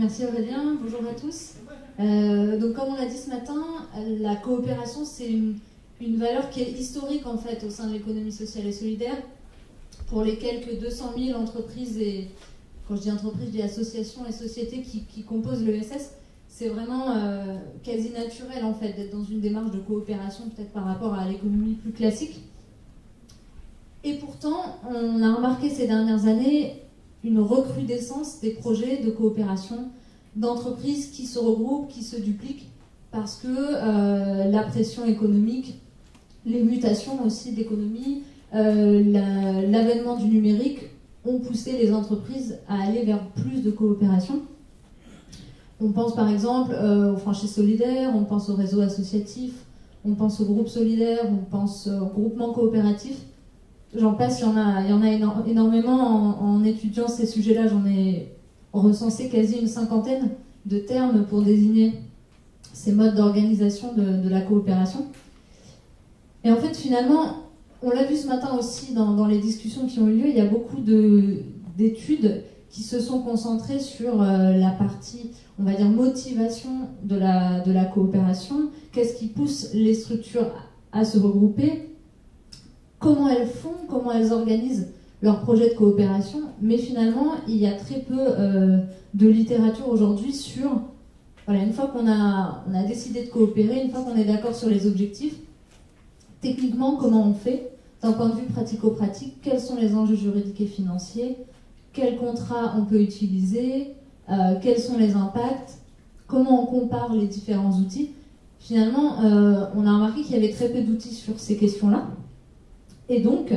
Merci Aurélien, bonjour à tous. Donc comme on l'a dit ce matin, la coopération c'est une valeur qui est historique en fait au sein de l'économie sociale et solidaire. Pour les quelques 200 000 entreprises, et quand je dis entreprises, je dis associations et sociétés qui composent l'ESS, c'est vraiment quasi naturel en fait d'être dans une démarche de coopération peut-être par rapport à l'économie plus classique. Et pourtant, on a remarqué ces dernières années une recrudescence des projets de coopération d'entreprises qui se regroupent, qui se dupliquent, parce que la pression économique, les mutations aussi d'économie, l'avènement du numérique ont poussé les entreprises à aller vers plus de coopération. On pense par exemple aux franchises solidaires, on pense aux réseaux associatifs, on pense aux groupes solidaires, on pense aux groupements coopératifs. J'en passe, il y en a énormément. En étudiant ces sujets-là, j'en ai recensé quasi une cinquantaine de termes pour désigner ces modes d'organisation de la coopération. Et en fait, finalement, on l'a vu ce matin aussi dans les discussions qui ont eu lieu, il y a beaucoup d'études qui se sont concentrées sur la partie, on va dire, motivation de la coopération. Qu'est-ce qui pousse les structures à se regrouper ? Comment elles font, comment elles organisent leurs projets de coopération, mais finalement, il y a très peu de littérature aujourd'hui sur, voilà, une fois qu'on a décidé de coopérer, une fois qu'on est d'accord sur les objectifs, techniquement, comment on fait, d'un point de vue pratico-pratique, quels sont les enjeux juridiques et financiers, quels contrats on peut utiliser, quels sont les impacts, comment on compare les différents outils. Finalement, on a remarqué qu'il y avait très peu d'outils sur ces questions-là. Et donc,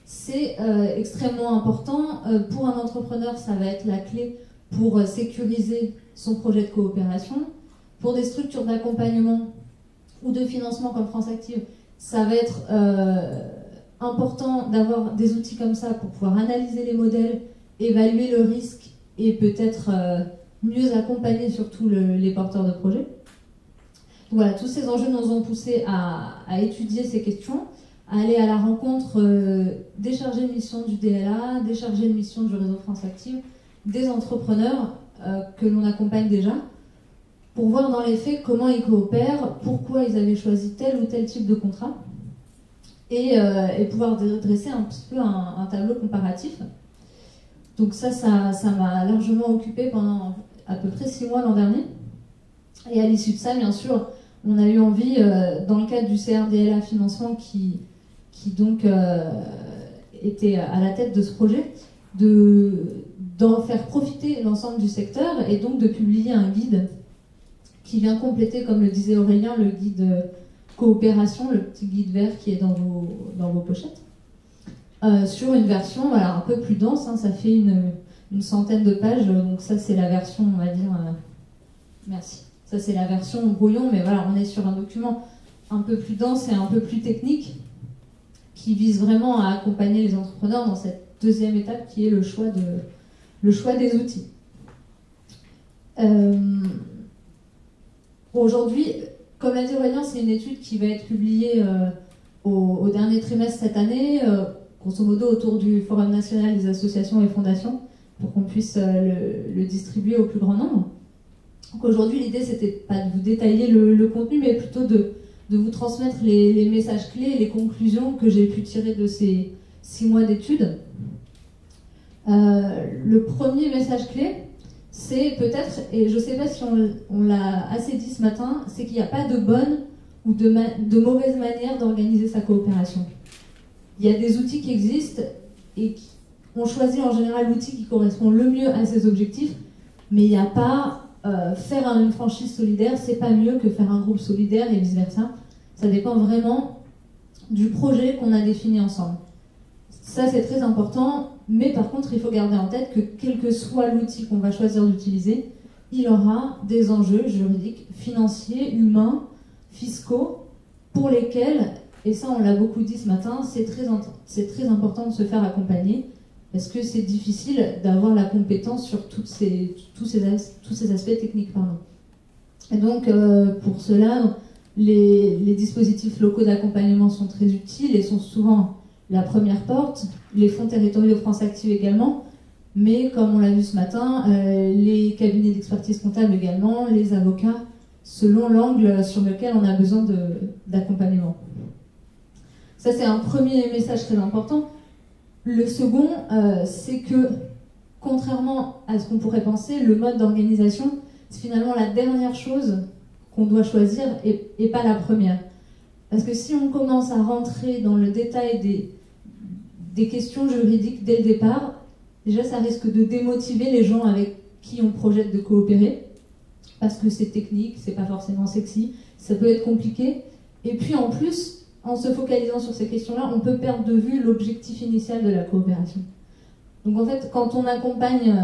c'est extrêmement important. Pour un entrepreneur, ça va être la clé pour sécuriser son projet de coopération. Pour des structures d'accompagnement ou de financement comme France Active, ça va être important d'avoir des outils comme ça pour pouvoir analyser les modèles, évaluer le risque et peut-être mieux accompagner surtout les porteurs de projets. Voilà, tous ces enjeux nous ont poussés à étudier ces questions, à aller à la rencontre des chargés de mission du DLA, des chargés de mission du réseau France Active, des entrepreneurs que l'on accompagne déjà, pour voir dans les faits comment ils coopèrent, pourquoi ils avaient choisi tel ou tel type de contrat, et pouvoir dresser un petit peu un tableau comparatif. Donc ça m'a largement occupé pendant à peu près 6 mois l'an dernier. Et à l'issue de ça, bien sûr, on a eu envie, dans le cadre du CRDLA Financement, qui donc était à la tête de ce projet, d'en faire profiter l'ensemble du secteur et donc de publier un guide qui vient compléter, comme le disait Aurélien, le guide coopération, le petit guide vert qui est dans vos pochettes, sur une version voilà, un peu plus dense, hein, ça fait une centaine de pages, donc ça c'est la version, on va dire, merci. Ça, c'est la version brouillon, mais voilà, on est sur un document un peu plus dense et un peu plus technique qui vise vraiment à accompagner les entrepreneurs dans cette deuxième étape qui est le choix des outils. Aujourd'hui, comme l'a dit Aurélien, c'est une étude qui va être publiée au dernier trimestre cette année, grosso modo autour du Forum national des associations et fondations, pour qu'on puisse le distribuer au plus grand nombre. Donc aujourd'hui, l'idée, c'était pas de vous détailler le contenu, mais plutôt de vous transmettre les messages clés, les conclusions que j'ai pu tirer de ces 6 mois d'études. Le premier message clé, c'est peut-être, et je ne sais pas si on l'a assez dit ce matin, c'est qu'il n'y a pas de bonne ou de mauvaise manière d'organiser sa coopération. Il y a des outils qui existent et on choisit en général l'outil qui correspond le mieux à ses objectifs, mais il n'y a pas... faire une franchise solidaire, c'est pas mieux que faire un groupe solidaire et vice-versa. Ça dépend vraiment du projet qu'on a défini ensemble. Ça, c'est très important, mais par contre, il faut garder en tête que quel que soit l'outil qu'on va choisir d'utiliser, il aura des enjeux juridiques, financiers, humains, fiscaux, pour lesquels, et ça on l'a beaucoup dit ce matin, c'est très important de se faire accompagner. Parce que c'est difficile d'avoir la compétence sur tous ces aspects techniques. Pardon. Et donc, pour cela, les dispositifs locaux d'accompagnement sont très utiles et sont souvent la première porte. Les fonds territoriaux France Active également. mais comme on l'a vu ce matin, les cabinets d'expertise comptable également, les avocats, selon l'angle sur lequel on a besoin d'accompagnement. Ça, c'est un premier message très important. Le second, c'est que, contrairement à ce qu'on pourrait penser, le mode d'organisation, c'est finalement la dernière chose qu'on doit choisir et pas la première. Parce que si on commence à rentrer dans le détail des questions juridiques dès le départ, déjà ça risque de démotiver les gens avec qui on projette de coopérer, parce que c'est technique, c'est pas forcément sexy, ça peut être compliqué. Et puis en plus, en se focalisant sur ces questions-là, on peut perdre de vue l'objectif initial de la coopération. Donc en fait, quand on accompagne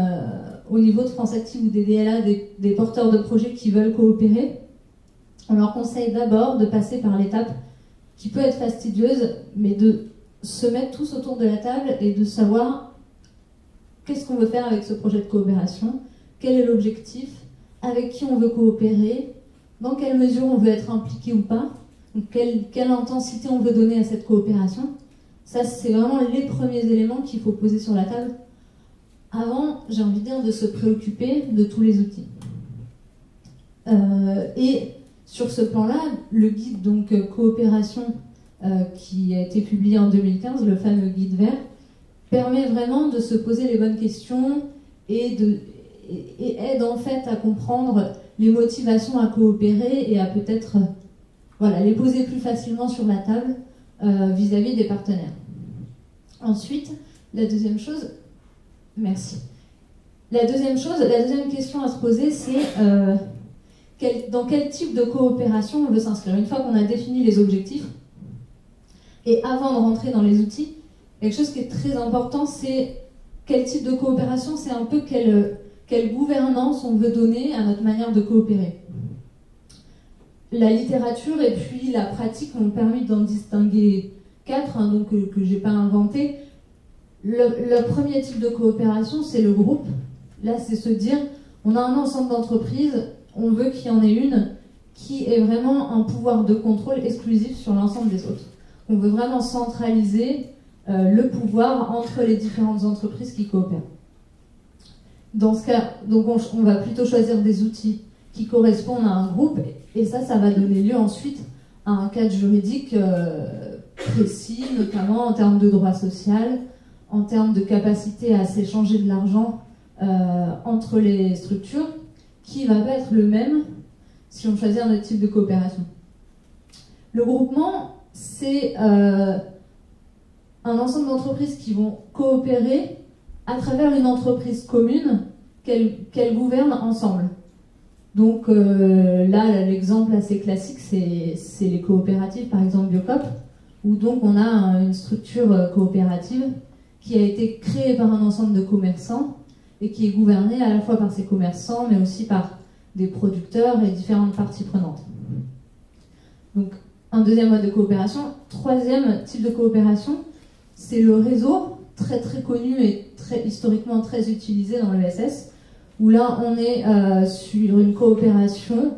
au niveau de France Active ou des DLA des porteurs de projets qui veulent coopérer, on leur conseille d'abord de passer par l'étape qui peut être fastidieuse, mais de se mettre tous autour de la table et de savoir qu'est-ce qu'on veut faire avec ce projet de coopération, quel est l'objectif, avec qui on veut coopérer, dans quelle mesure on veut être impliqué ou pas, donc quelle intensité on veut donner à cette coopération. Ça, c'est vraiment les premiers éléments qu'il faut poser sur la table avant, j'ai envie de dire, de se préoccuper de tous les outils. Et sur ce plan-là, le guide donc coopération qui a été publié en 2015, le fameux guide vert, permet vraiment de se poser les bonnes questions et aide en fait à comprendre les motivations à coopérer et à peut-être les poser plus facilement sur la table vis-à-vis des partenaires. Ensuite, la deuxième chose, merci. La deuxième question à se poser, c'est dans quel type de coopération on veut s'inscrire. Une fois qu'on a défini les objectifs, et avant de rentrer dans les outils, quelque chose qui est très important, c'est quel type de coopération, c'est un peu quelle gouvernance on veut donner à notre manière de coopérer. La littérature et puis la pratique m'ont permis d'en distinguer 4, donc que je n'ai pas inventé. Le premier type de coopération, c'est le groupe. Là, c'est se dire, on a un ensemble d'entreprises, on veut qu'il y en ait une qui ait vraiment un pouvoir de contrôle exclusif sur l'ensemble des autres. On veut vraiment centraliser le pouvoir entre les différentes entreprises qui coopèrent. Dans ce cas, donc on va plutôt choisir des outils qui correspondent à un groupe, et ça va donner lieu ensuite à un cadre juridique précis, notamment en termes de droit social, en termes de capacité à s'échanger de l'argent entre les structures, qui va pas être le même si on choisit un autre type de coopération. Le groupement, c'est un ensemble d'entreprises qui vont coopérer à travers une entreprise commune qu'elles gouvernent ensemble. Donc là, l'exemple assez classique, c'est les coopératives, par exemple Biocop, où donc on a une structure coopérative qui a été créée par un ensemble de commerçants et qui est gouvernée à la fois par ces commerçants, mais aussi par des producteurs et différentes parties prenantes. Donc, un deuxième mode de coopération. Troisième type de coopération, c'est le réseau, très très connu et historiquement très utilisé dans l'ESS, où là on est sur une coopération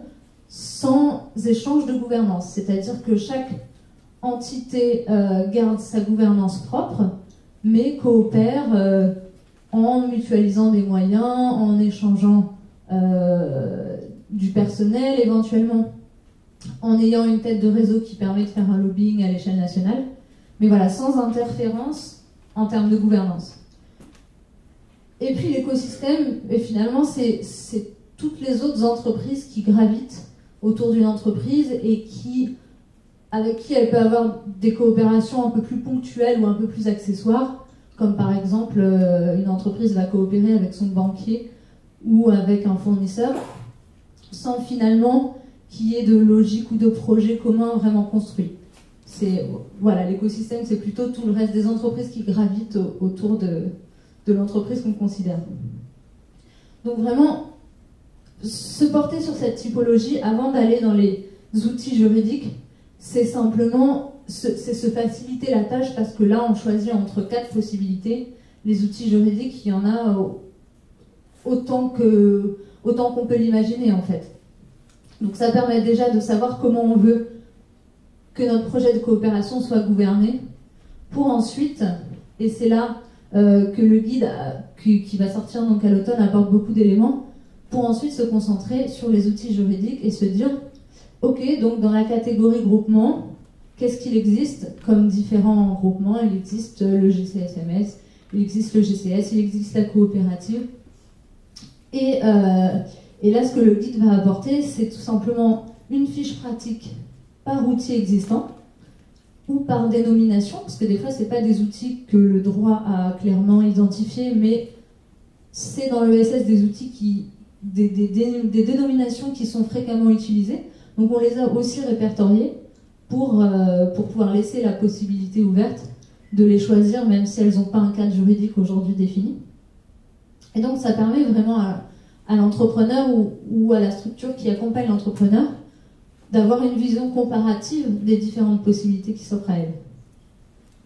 sans échange de gouvernance, c'est-à-dire que chaque entité garde sa gouvernance propre, mais coopère en mutualisant des moyens, en échangeant du personnel éventuellement, en ayant une tête de réseau qui permet de faire un lobbying à l'échelle nationale, mais voilà, sans interférence en termes de gouvernance. Et puis l'écosystème, et finalement, c'est toutes les autres entreprises qui gravitent autour d'une entreprise et avec qui elle peut avoir des coopérations un peu plus ponctuelles ou un peu plus accessoires, comme par exemple une entreprise va coopérer avec son banquier ou avec un fournisseur, sans finalement qu'il y ait de logique ou de projet commun vraiment construit. Voilà, l'écosystème, c'est plutôt tout le reste des entreprises qui gravitent autour de l'entreprise qu'on considère. Donc vraiment, se porter sur cette typologie avant d'aller dans les outils juridiques, c'est simplement se faciliter la tâche, parce que là, on choisit entre 4 possibilités. Les outils juridiques, il y en a autant qu'on peut l'imaginer, en fait. Donc ça permet déjà de savoir comment on veut que notre projet de coopération soit gouverné, pour ensuite, et c'est là que le guide qui va sortir donc à l'automne apporte beaucoup d'éléments pour ensuite se concentrer sur les outils juridiques et se dire ok, donc dans la catégorie groupement, qu'est-ce qu'il existe comme différents groupements? Il existe le GCSMS, il existe le GCS, il existe la coopérative. Et là, ce que le guide va apporter, c'est tout simplement une fiche pratique par outil existant ou par dénomination, parce que des fois, ce n'est pas des outils que le droit a clairement identifiés, mais c'est dans l'ESS des outils des dénominations qui sont fréquemment utilisées. Donc on les a aussi répertoriées pour pouvoir laisser la possibilité ouverte de les choisir, même si elles n'ont pas un cadre juridique aujourd'hui défini. Et donc ça permet vraiment à l'entrepreneur ou à la structure qui accompagne l'entrepreneur d'avoir une vision comparative des différentes possibilités qui s'offrent à elle.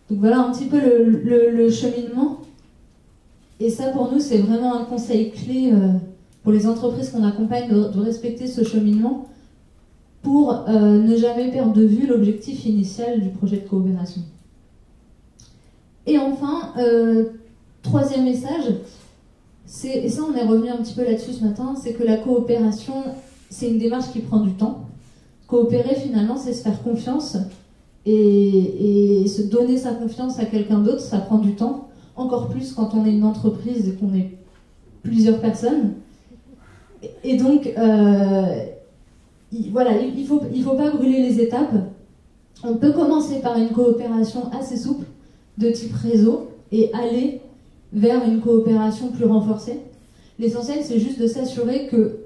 Donc voilà un petit peu le cheminement. Et ça, pour nous, c'est vraiment un conseil clé pour les entreprises qu'on accompagne de respecter ce cheminement pour ne jamais perdre de vue l'objectif initial du projet de coopération. Et enfin, troisième message, et ça on est revenu un petit peu là-dessus ce matin, c'est que la coopération, c'est une démarche qui prend du temps. Coopérer finalement, c'est se faire confiance et se donner sa confiance à quelqu'un d'autre, ça prend du temps. Encore plus quand on est une entreprise et qu'on est plusieurs personnes. Et donc, voilà, il faut pas brûler les étapes. On peut commencer par une coopération assez souple, de type réseau, et aller vers une coopération plus renforcée. L'essentiel, c'est juste de s'assurer que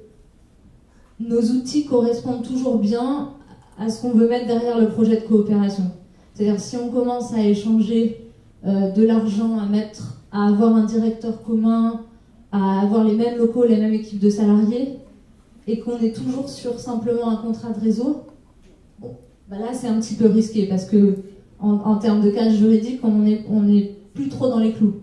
nos outils correspondent toujours bien à ce qu'on veut mettre derrière le projet de coopération. C'est-à-dire, si on commence à échanger de l'argent, à avoir un directeur commun, à avoir les mêmes locaux, les mêmes équipes de salariés, et qu'on est toujours sur simplement un contrat de réseau, bon, bah là c'est un petit peu risqué parce que en termes de cadre juridique, on est plus trop dans les clous.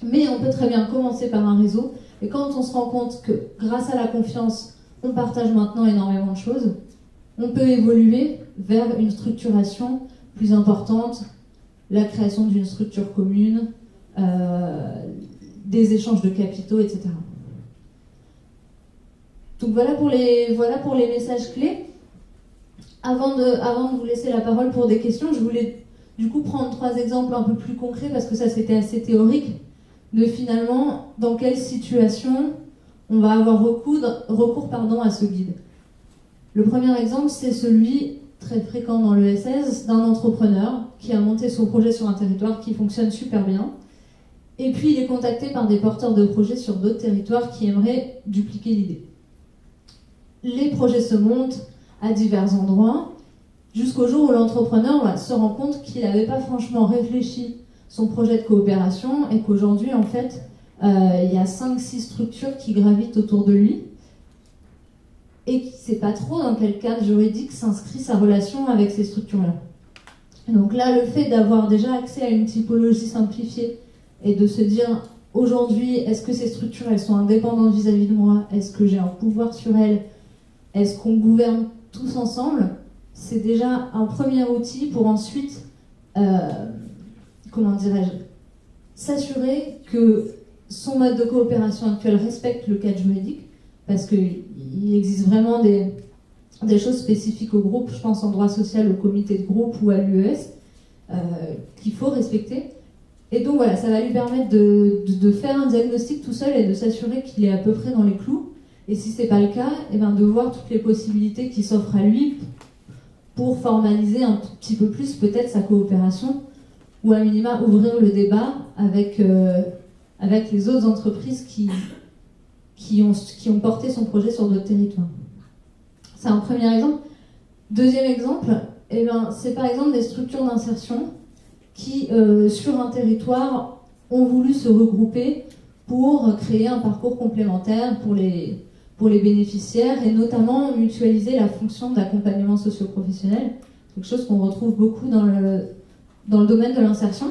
Mais on peut très bien commencer par un réseau, et quand on se rend compte que grâce à la confiance, on partage maintenant énormément de choses, on peut évoluer vers une structuration plus importante, la création d'une structure commune, des échanges de capitaux, etc. Donc voilà pour les messages clés. Avant de vous laisser la parole pour des questions, je voulais du coup prendre 3 exemples un peu plus concrets, parce que ça c'était assez théorique, de finalement dans quelle situation on va avoir recours à ce guide. Le premier exemple, c'est celui très fréquent dans l'ESS d'un entrepreneur qui a monté son projet sur un territoire qui fonctionne super bien, et puis il est contacté par des porteurs de projets sur d'autres territoires qui aimeraient dupliquer l'idée. Les projets se montent à divers endroits, jusqu'au jour où l'entrepreneur se rend compte qu'il n'avait pas franchement réfléchi son projet de coopération, et qu'aujourd'hui, en fait, il y a 5-6 structures qui gravitent autour de lui, et qui ne sait pas trop dans quel cadre juridique s'inscrit sa relation avec ces structures-là. Donc là, le fait d'avoir déjà accès à une typologie simplifiée et de se dire, aujourd'hui, est-ce que ces structures, elles sont indépendantes vis-à-vis de moi? Est-ce que j'ai un pouvoir sur elles? Est-ce qu'on gouverne tous ensemble? C'est déjà un premier outil pour ensuite, s'assurer que son mode de coopération actuel respecte le cadre juridique, parce qu'il existe vraiment des choses spécifiques au groupe, je pense en droit social, au comité de groupe ou à l'UES, qu'il faut respecter. Et donc voilà, ça va lui permettre de faire un diagnostic tout seul et de s'assurer qu'il est à peu près dans les clous. Et si ce n'est pas le cas, de voir toutes les possibilités qui s'offrent à lui pour formaliser un tout petit peu plus peut-être sa coopération, ou à minima ouvrir le débat avec les autres entreprises qui ont porté son projet sur d'autres territoires. C'est un premier exemple. Deuxième exemple, c'est par exemple des structures d'insertion qui, sur un territoire, ont voulu se regrouper pour créer un parcours complémentaire pour les bénéficiaires, et notamment mutualiser la fonction d'accompagnement socio-professionnel, quelque chose qu'on retrouve beaucoup dans le domaine de l'insertion.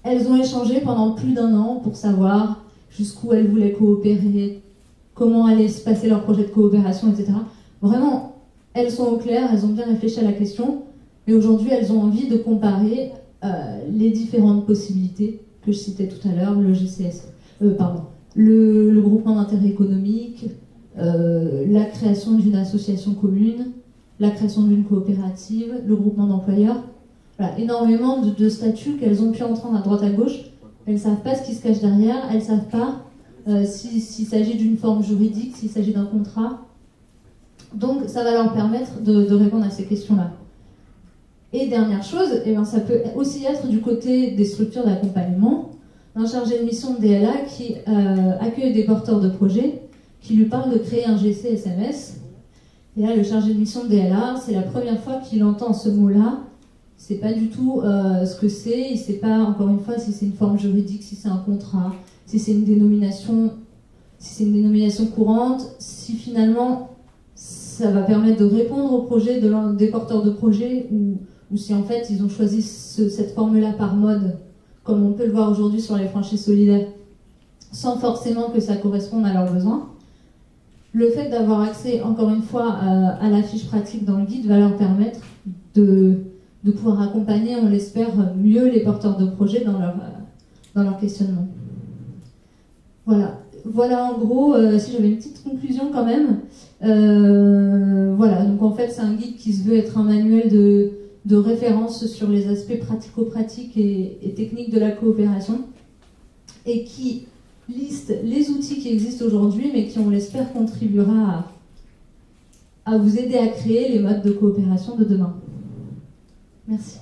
Elles ont échangé pendant plus d'1 an pour savoir jusqu'où elles voulaient coopérer, comment allait se passer leur projet de coopération, etc. Vraiment, elles sont au clair, elles ont bien réfléchi à la question, mais aujourd'hui elles ont envie de comparer les différentes possibilités que je citais tout à l'heure, le GCS, le groupement d'intérêt économique, la création d'une association commune, la création d'une coopérative, le groupement d'employeurs. Voilà, énormément de statuts qu'elles ont pu entendre à droite à gauche. Elles ne savent pas ce qui se cache derrière, elles ne savent pas s'il s'agit d'une forme juridique, s'il s'agit d'un contrat. Donc ça va leur permettre de répondre à ces questions-là. Et dernière chose, ça peut aussi être du côté des structures d'accompagnement, un chargé de mission de DLA qui accueille des porteurs de projets, qui lui parle de créer un GC-SMS. Et là, le chargé de mission de DLA, c'est la première fois qu'il entend ce mot-là. Il ne sait pas du tout ce que c'est, il ne sait pas, encore une fois, si c'est une forme juridique, si c'est un contrat, si c'est une dénomination courante, si finalement ça va permettre de répondre aux projets des porteurs de projets, ou si en fait ils ont choisi cette forme-là par mode, comme on peut le voir aujourd'hui sur les franchises solidaires, sans forcément que ça corresponde à leurs besoins. Le fait d'avoir accès, encore une fois, à la fiche pratique dans le guide va leur permettre de pouvoir accompagner, on l'espère, mieux les porteurs de projets dans leur questionnement. Voilà en gros, si j'avais une petite conclusion quand même. Voilà, donc en fait c'est un guide qui se veut être un manuel de référence sur les aspects pratico-pratiques et techniques de la coopération, et qui liste les outils qui existent aujourd'hui, mais qui, on l'espère, contribuera à vous aider à créer les modes de coopération de demain. Merci.